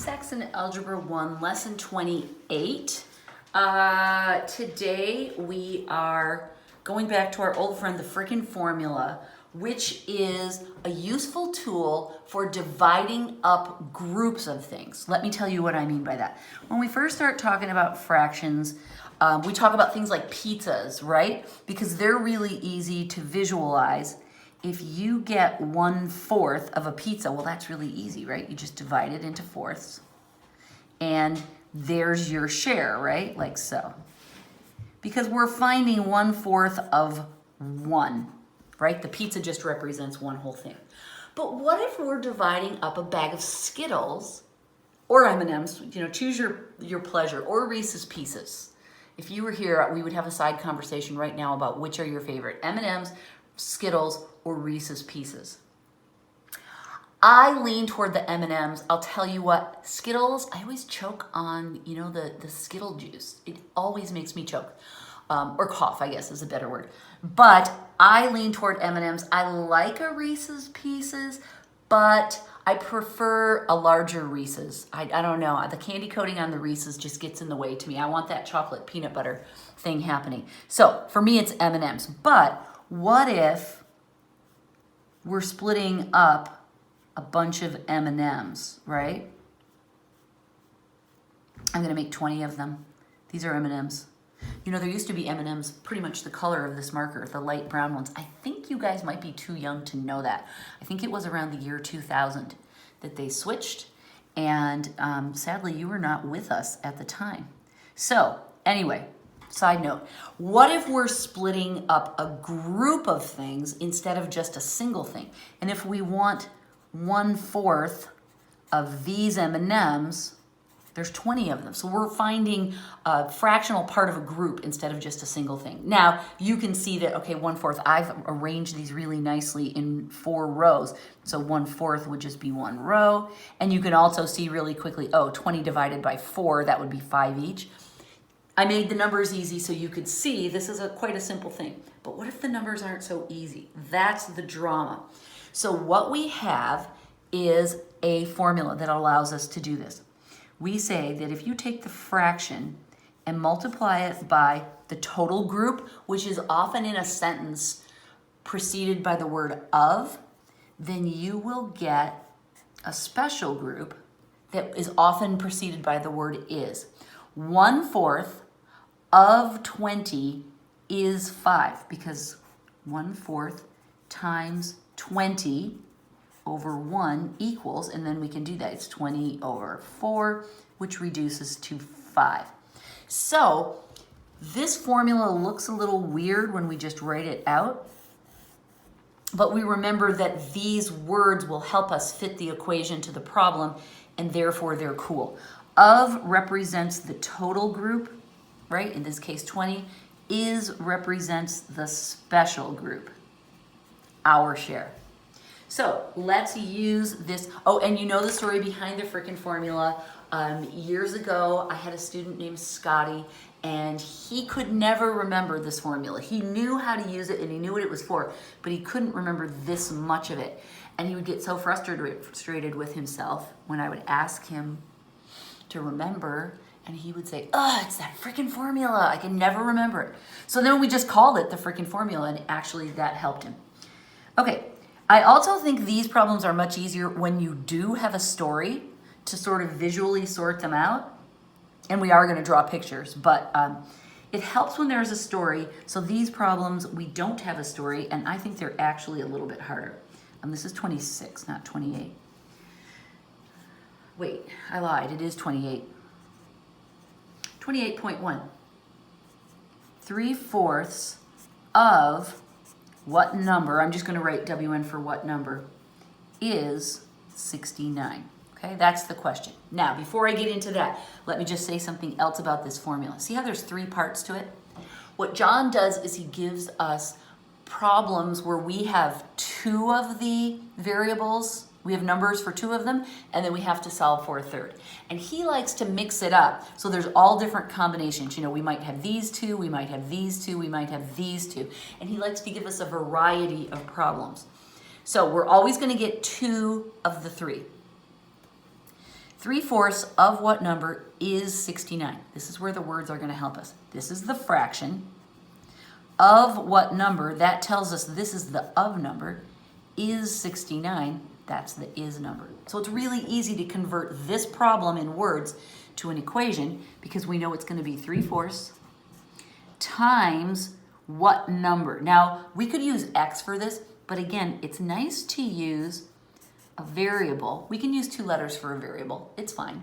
Saxon Algebra 1, Lesson 28. Today we are going back to our old friend, the frickin' formula, which is a useful tool for dividing up groups of things. Let me tell you what I mean by that. When we first start talking about fractions, we talk about things like pizzas, right? Because they're really easy to visualize. If you get 1/4 of a pizza, well, that's really easy, right? You just divide it into fourths, and there's your share, right? Like so. Because we're finding 1/4 of one, right? The pizza just represents one whole thing. But what if we're dividing up a bag of Skittles or M&Ms, choose your pleasure, or Reese's Pieces. If you were here, we would have a side conversation right now about which are your favorite, M&Ms, Skittles, or Reese's Pieces. I lean toward the M&Ms. I'll tell you what, Skittles, I always choke on, the Skittle juice. It always makes me choke. Or cough, I guess is a better word. But I lean toward M&Ms. I like a Reese's Pieces, but I prefer a larger Reese's. I don't know. The candy coating on the Reese's just gets in the way to me. I want that chocolate peanut butter thing happening. So for me, it's M&Ms. But what if we're splitting up a bunch of M&Ms, right? I'm going to make 20 of them. These are M&Ms. There used to be M&Ms pretty much the color of this marker, the light brown ones. I think you guys might be too young to know that. I think it was around the year 2000 that they switched, and sadly, you were not with us at the time. So anyway, side note, what if we're splitting up a group of things instead of just a single thing? And if we want 1/4 of these M&Ms, there's 20 of them. So we're finding a fractional part of a group instead of just a single thing. Now, you can see that, okay, 1/4, I've arranged these really nicely in 4 rows. So 1/4 would just be 1 row. And you can also see really quickly, 20 divided by 4, that would be 5 each. I made the numbers easy so you could see this is quite a simple thing. But what if the numbers aren't so easy? That's the drama. So what we have is a formula that allows us to do this. We say that if you take the fraction and multiply it by the total group, which is often in a sentence preceded by the word of, then you will get a special group that is often preceded by the word is. 1/4 of 20 is 5, because 1/4 times 20 over 1 equals, and then we can do that. It's 20 over 4, which reduces to 5. So this formula looks a little weird when we just write it out, but we remember that these words will help us fit the equation to the problem, and therefore they're cool. Of represents the total group, right? In this case, 20. Is represents the special group, our share. So let's use this. Oh, and you know the story behind the frickin' formula. Years ago, I had a student named Scotty, and he could never remember this formula. He knew how to use it, and he knew what it was for, but he couldn't remember this much of it. And he would get so frustrated with himself when I would ask him to remember, and he would say, it's that frickin' formula. I can never remember it. So then we just called it the frickin' formula, and actually that helped him. Okay. I also think these problems are much easier when you do have a story to sort of visually sort them out. And we are going to draw pictures, but it helps when there's a story. So these problems, we don't have a story, and I think they're actually a little bit harder. This is 26, not 28. Wait, I lied. It is 28. 28.1. 3/4 of what number, I'm just going to write WN for what number, is 69. Okay, that's the question. Now, before I get into that, let me just say something else about this formula. See how there's 3 parts to it? What John does is he gives us problems where we have 2 of the variables. We have numbers for 2 of them, and then we have to solve for a 3rd. And he likes to mix it up. So there's all different combinations. We might have these 2, we might have these 2, we might have these 2. And he likes to give us a variety of problems. So we're always going to get 2 of the 3. 3/4 of what number is 69? This is where the words are going to help us. This is the fraction of what number. That tells us this is the of number. Is 69. That's the is number. So it's really easy to convert this problem in words to an equation because we know it's going to be 3/4 times what number. Now, we could use x for this, but again, it's nice to use a variable. We can use 2 letters for a variable. It's fine.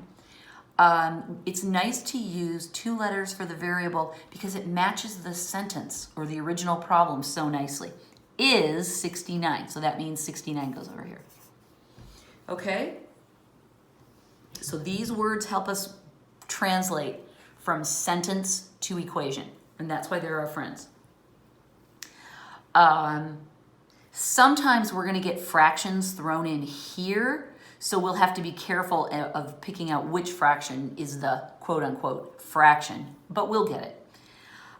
It's nice to use 2 letters for the variable because it matches the sentence or the original problem so nicely. Is 69. So that means 69 goes over here. Okay? So these words help us translate from sentence to equation. And that's why they're our friends. Sometimes we're going to get fractions thrown in here, so we'll have to be careful of picking out which fraction is the quote-unquote fraction, but we'll get it.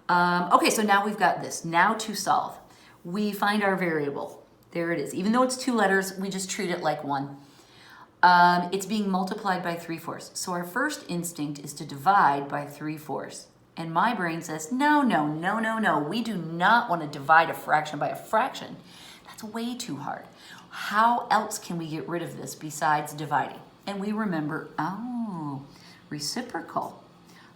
Okay, so now we've got this. Now to solve. We find our variable. There it is. Even though it's 2 letters, we just treat it like 1. It's being multiplied by 3/4. So our first instinct is to divide by 3/4. And my brain says, no, no, no, no, no. We do not want to divide a fraction by a fraction. That's way too hard. How else can we get rid of this besides dividing? And we remember, oh, reciprocal.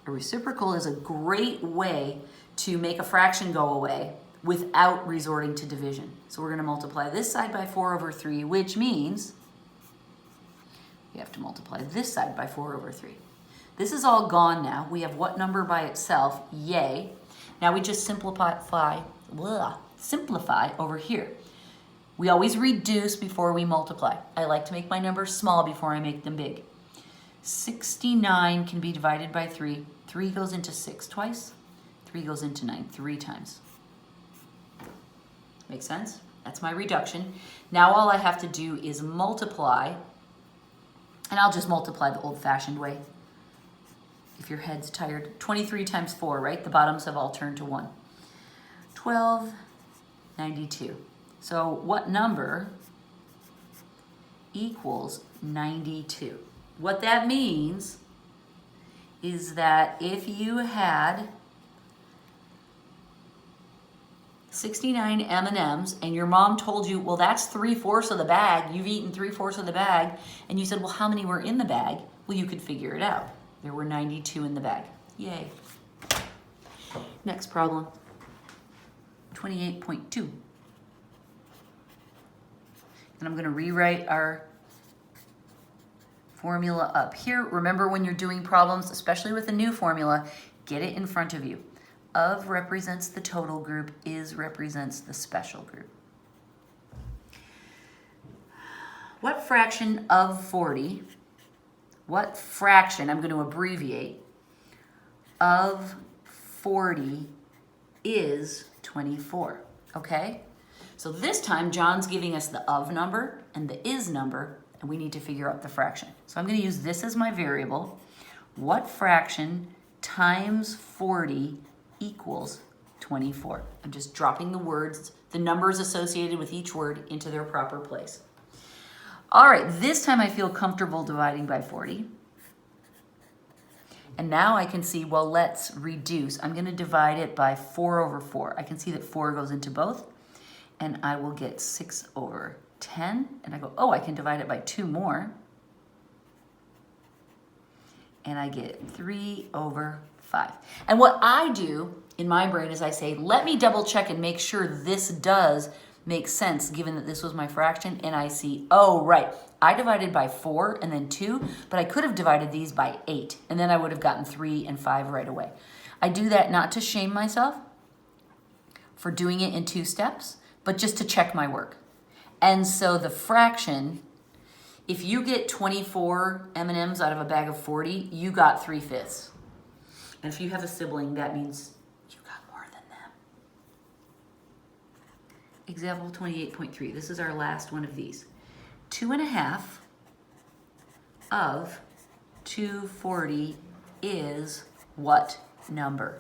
A reciprocal is a great way to make a fraction go away without resorting to division. So we're going to multiply this side by 4/3, which means we have to multiply this side by 4/3. This is all gone now. We have what number by itself? Yay. Now we just simplify over here. We always reduce before we multiply. I like to make my numbers small before I make them big. 69 can be divided by 3. 3 goes into 6 twice. 3 goes into 9 3 times. Make sense? That's my reduction. Now all I have to do is multiply, and I'll just multiply the old-fashioned way. If your head's tired, 23 times 4, right? The bottoms have all turned to 1. 1292. So what number equals 92? What that means is that if you had 69 M&Ms and your mom told you, well, that's 3/4 of the bag, you've eaten 3/4 of the bag, and you said, well, how many were in the bag? Well, you could figure it out. There were 92 in the bag. Yay. Next problem. 28.2. And I'm going to rewrite our formula up here. Remember, when you're doing problems, especially with a new formula, get it in front of you. Of represents the total group, is represents the special group. What fraction of 40, what fraction, I'm going to abbreviate, of 40 is 24, okay? So this time, John's giving us the of number and the is number, and we need to figure out the fraction. So I'm going to use this as my variable. What fraction times 40 equals 24? I'm just dropping the words, the numbers associated with each word into their proper place. All right, this time I feel comfortable dividing by 40. And now I can see, well, let's reduce. I'm going to divide it by 4/4. I can see that 4 goes into both. And I will get 6/10. And I go, oh, I can divide it by 2 more. And I get 3/5. And what I do in my brain is I say, let me double check and make sure this does make sense given that this was my fraction. And I see, oh, right, I divided by 4 and then 2, but I could have divided these by 8. And then I would have gotten 3 and 5 right away. I do that not to shame myself for doing it in 2 steps, but just to check my work. And so the fraction, if you get 24 M&Ms out of a bag of 40, you got 3/5. And if you have a sibling, that means you got more than them. Example 28.3. This is our last one of these. 2.5 of 240 is what number?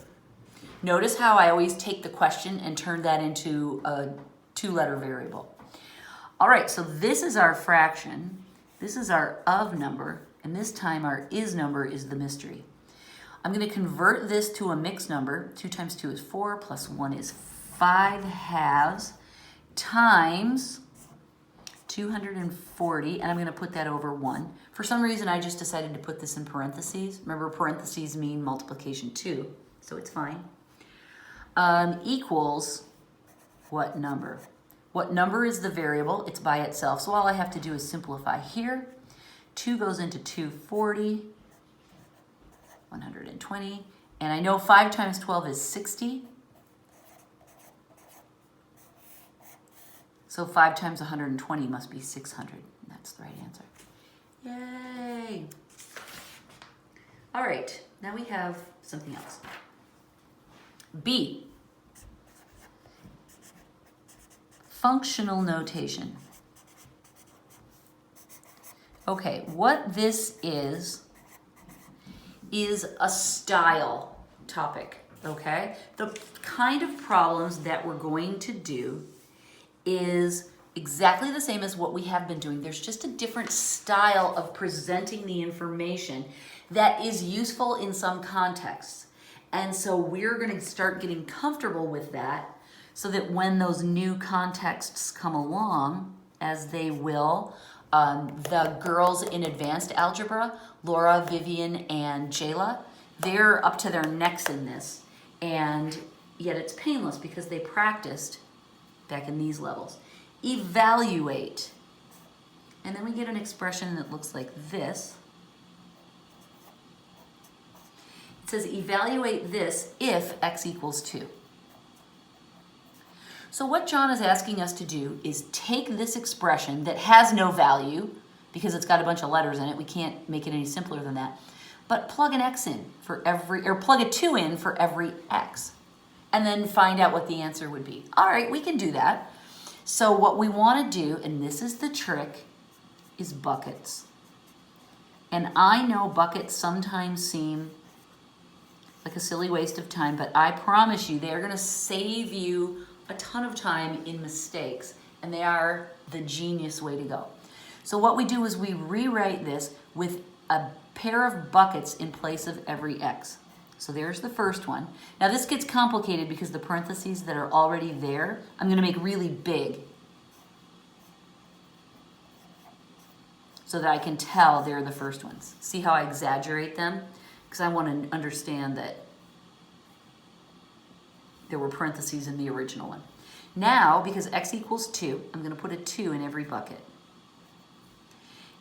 Notice how I always take the question and turn that into a 2-letter variable. All right, so this is our fraction. This is our of number, and And this time our is number is the mystery. I'm going to convert this to a mixed number. 2 times 2 is 4, plus 1 is 5 halves, times 240, and I'm going to put that over 1. For some reason, I just decided to put this in parentheses. Remember, parentheses mean multiplication 2, so it's fine. Equals what number? What number is the variable? It's by itself, so all I have to do is simplify here. 2 goes into 240, 120, and I know 5 times 12 is 60. So 5 times 120 must be 600. And that's the right answer. Yay! All right, now we have something else. B. Functional notation. Okay, what this is a style topic, okay? The kind of problems that we're going to do is exactly the same as what we have been doing. There's just a different style of presenting the information that is useful in some contexts. And so we're going to start getting comfortable with that so that when those new contexts come along, as they will, the girls in advanced algebra, Laura, Vivian, and Jayla, they're up to their necks in this. And yet it's painless because they practiced back in these levels. Evaluate. And then we get an expression that looks like this. It says evaluate this if x equals 2. So what John is asking us to do is take this expression that has no value because it's got a bunch of letters in it. We can't make it any simpler than that. But plug an x in for every, or plug a 2 in for every x. And then find out what the answer would be. All right, we can do that. So what we want to do, and this is the trick, is buckets. And I know buckets sometimes seem like a silly waste of time, but I promise you they're going to save you a ton of time in mistakes, and they are the genius way to go. So what we do is we rewrite this with a pair of buckets in place of every x. So there's the first one. Now this gets complicated because the parentheses that are already there, I'm going to make really big so that I can tell they're the first ones. See how I exaggerate them? Because I want to understand that there were parentheses in the original one. Now, because x equals 2, I'm going to put a 2 in every bucket.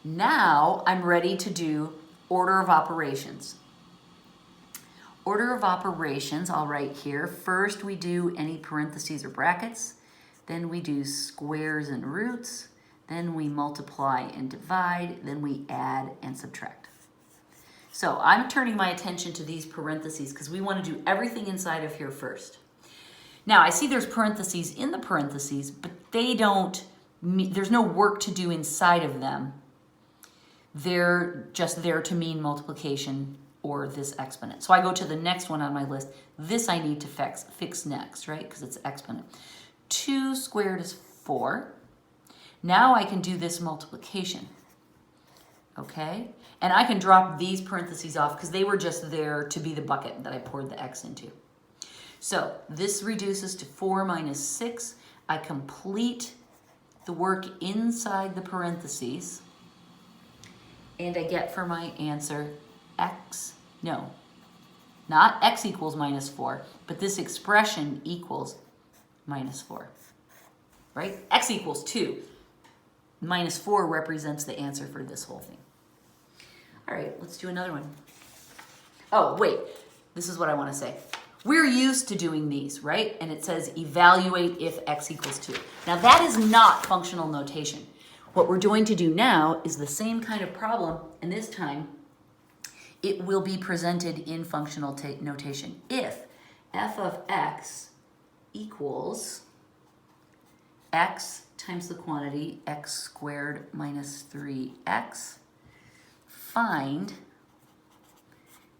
Now I'm ready to do order of operations. Order of operations, I'll write here. First we do any parentheses or brackets. Then we do squares and roots. Then we multiply and divide. Then we add and subtract. So I'm turning my attention to these parentheses because we want to do everything inside of here first. Now I see there's parentheses in the parentheses, but they don't, there's no work to do inside of them. They're just there to mean multiplication or this exponent. So I go to the next one on my list. This I need to fix next, right? Because it's exponent. 2 squared is 4. Now I can do this multiplication, okay? And I can drop these parentheses off because they were just there to be the bucket that I poured the x into. So this reduces to 4 minus 6. I complete the work inside the parentheses, and I get for my answer not x equals minus 4, but this expression equals minus 4, right? X equals 2. Minus 4 represents the answer for this whole thing. All right, let's do another one. Oh, wait, this is what I want to say. We're used to doing these, right? And it says evaluate if x equals 2. Now that is not functional notation. What we're going to do now is the same kind of problem, and this time it will be presented in functional notation. If f of x equals x times the quantity x squared minus 3x, find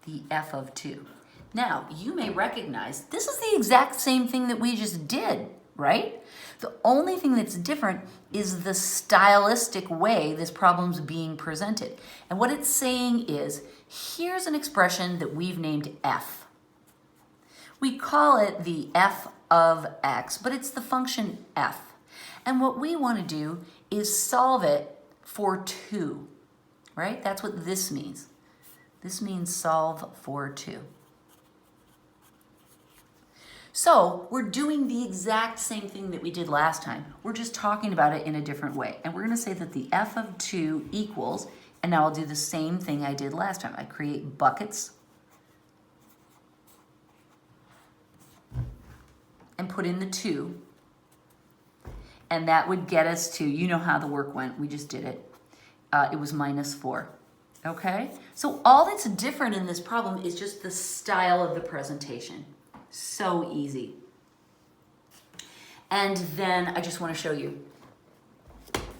the f of 2. Now, you may recognize this is the exact same thing that we just did, right? The only thing that's different is the stylistic way this problem's being presented. And what it's saying is, here's an expression that we've named f. We call it the f of x, but it's the function f. And what we want to do is solve it for 2, right? That's what this means. This means solve for 2. So we're doing the exact same thing that we did last time. We're just talking about it in a different way. And we're going to say that the f of 2 equals, and now I'll do the same thing I did last time. I create buckets and put in the 2. And that would get us to, you know how the work went. We just did it. It was -4. Okay? So all that's different in this problem is just the style of the presentation. So easy. And then I just want to show you.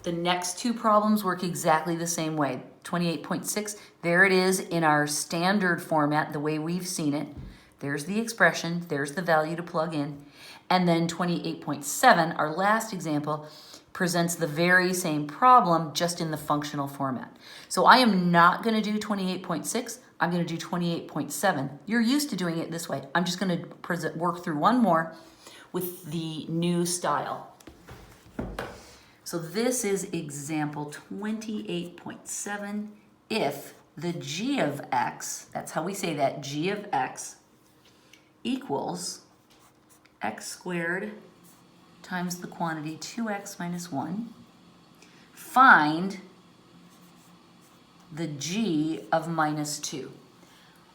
The next 2 problems work exactly the same way. 28.6, there it is in our standard format, the way we've seen it. There's the expression, there's the value to plug in. And then 28.7, our last example, presents the very same problem, just in the functional format. So I am not going to do 28.6. I'm going to do 28.7. You're used to doing it this way. I'm just going to work through one more with the new style. So this is example 28.7. If the g of x, that's how we say that, g of x, equals x squared times the quantity 2x minus 1, find the g of -2.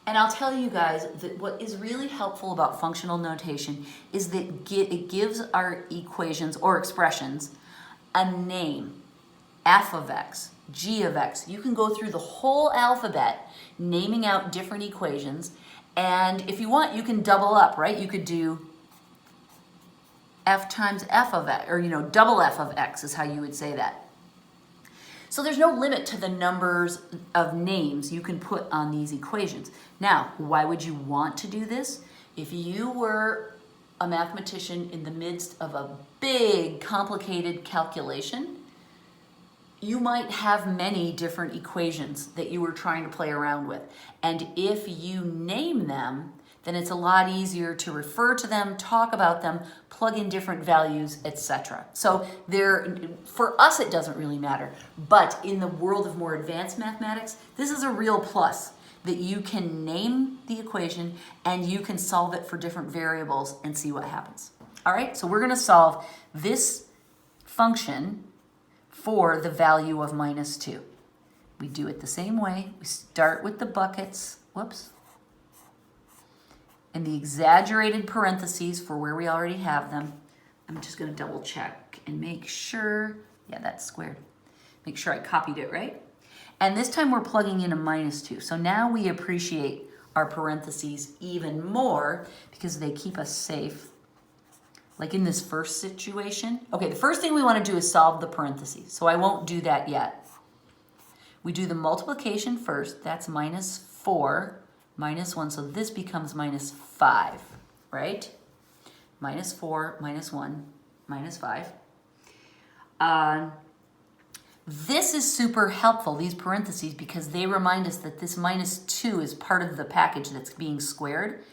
And I'll tell you guys that what is really helpful about functional notation is that it gives our equations or expressions a name. F of x, g of x. You can go through the whole alphabet naming out different equations, and if you want, you can double up, right? You could do f times f of x, or double f of x is how you would say that. So there's no limit to the numbers of names you can put on these equations. Now, why would you want to do this? If you were a mathematician in the midst of a big, complicated calculation, you might have many different equations that you were trying to play around with. And if you name them, then it's a lot easier to refer to them, talk about them, plug in different values, etc. So for us, it doesn't really matter. But in the world of more advanced mathematics, this is a real plus, that you can name the equation and you can solve it for different variables and see what happens. All right, so we're going to solve this function for the value of -2. We do it the same way. We start with the buckets. Whoops. And the exaggerated parentheses for where we already have them. I'm just going to double check and make sure, yeah, that's squared. Make sure I copied it right. And this time we're plugging in a -2. So now we appreciate our parentheses even more because they keep us safe. Like in this first situation. Okay, the first thing we want to do is solve the parentheses. So I won't do that yet. We do the multiplication first. That's -4. -1, so this becomes -5, right? -4, -1, -5. This is super helpful, these parentheses, because they remind us that this -2 is part of the package that's being squared.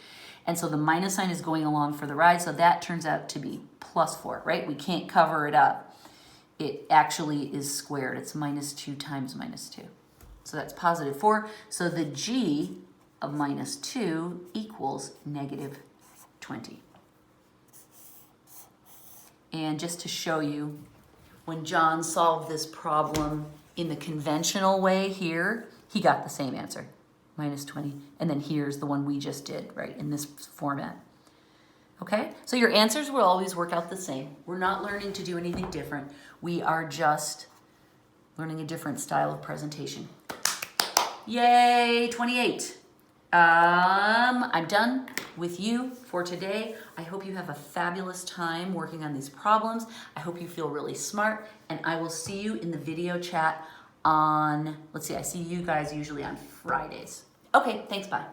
And so the minus sign is going along for the ride, so that turns out to be +4, right? We can't cover it up. It actually is squared. It's -2 times -2. So that's +4. So the g of -2 equals -20. And just to show you, when John solved this problem in the conventional way here, he got the same answer, -20. And then here's the one we just did, right, in this format. Okay, so your answers will always work out the same. We're not learning to do anything different. We are just learning a different style of presentation. Yay, 28. I'm done with you for today. I hope you have a fabulous time working on these problems. I hope you feel really smart, and I will see you in the video chat on, let's see, I see you guys usually on Fridays. Okay, thanks, bye.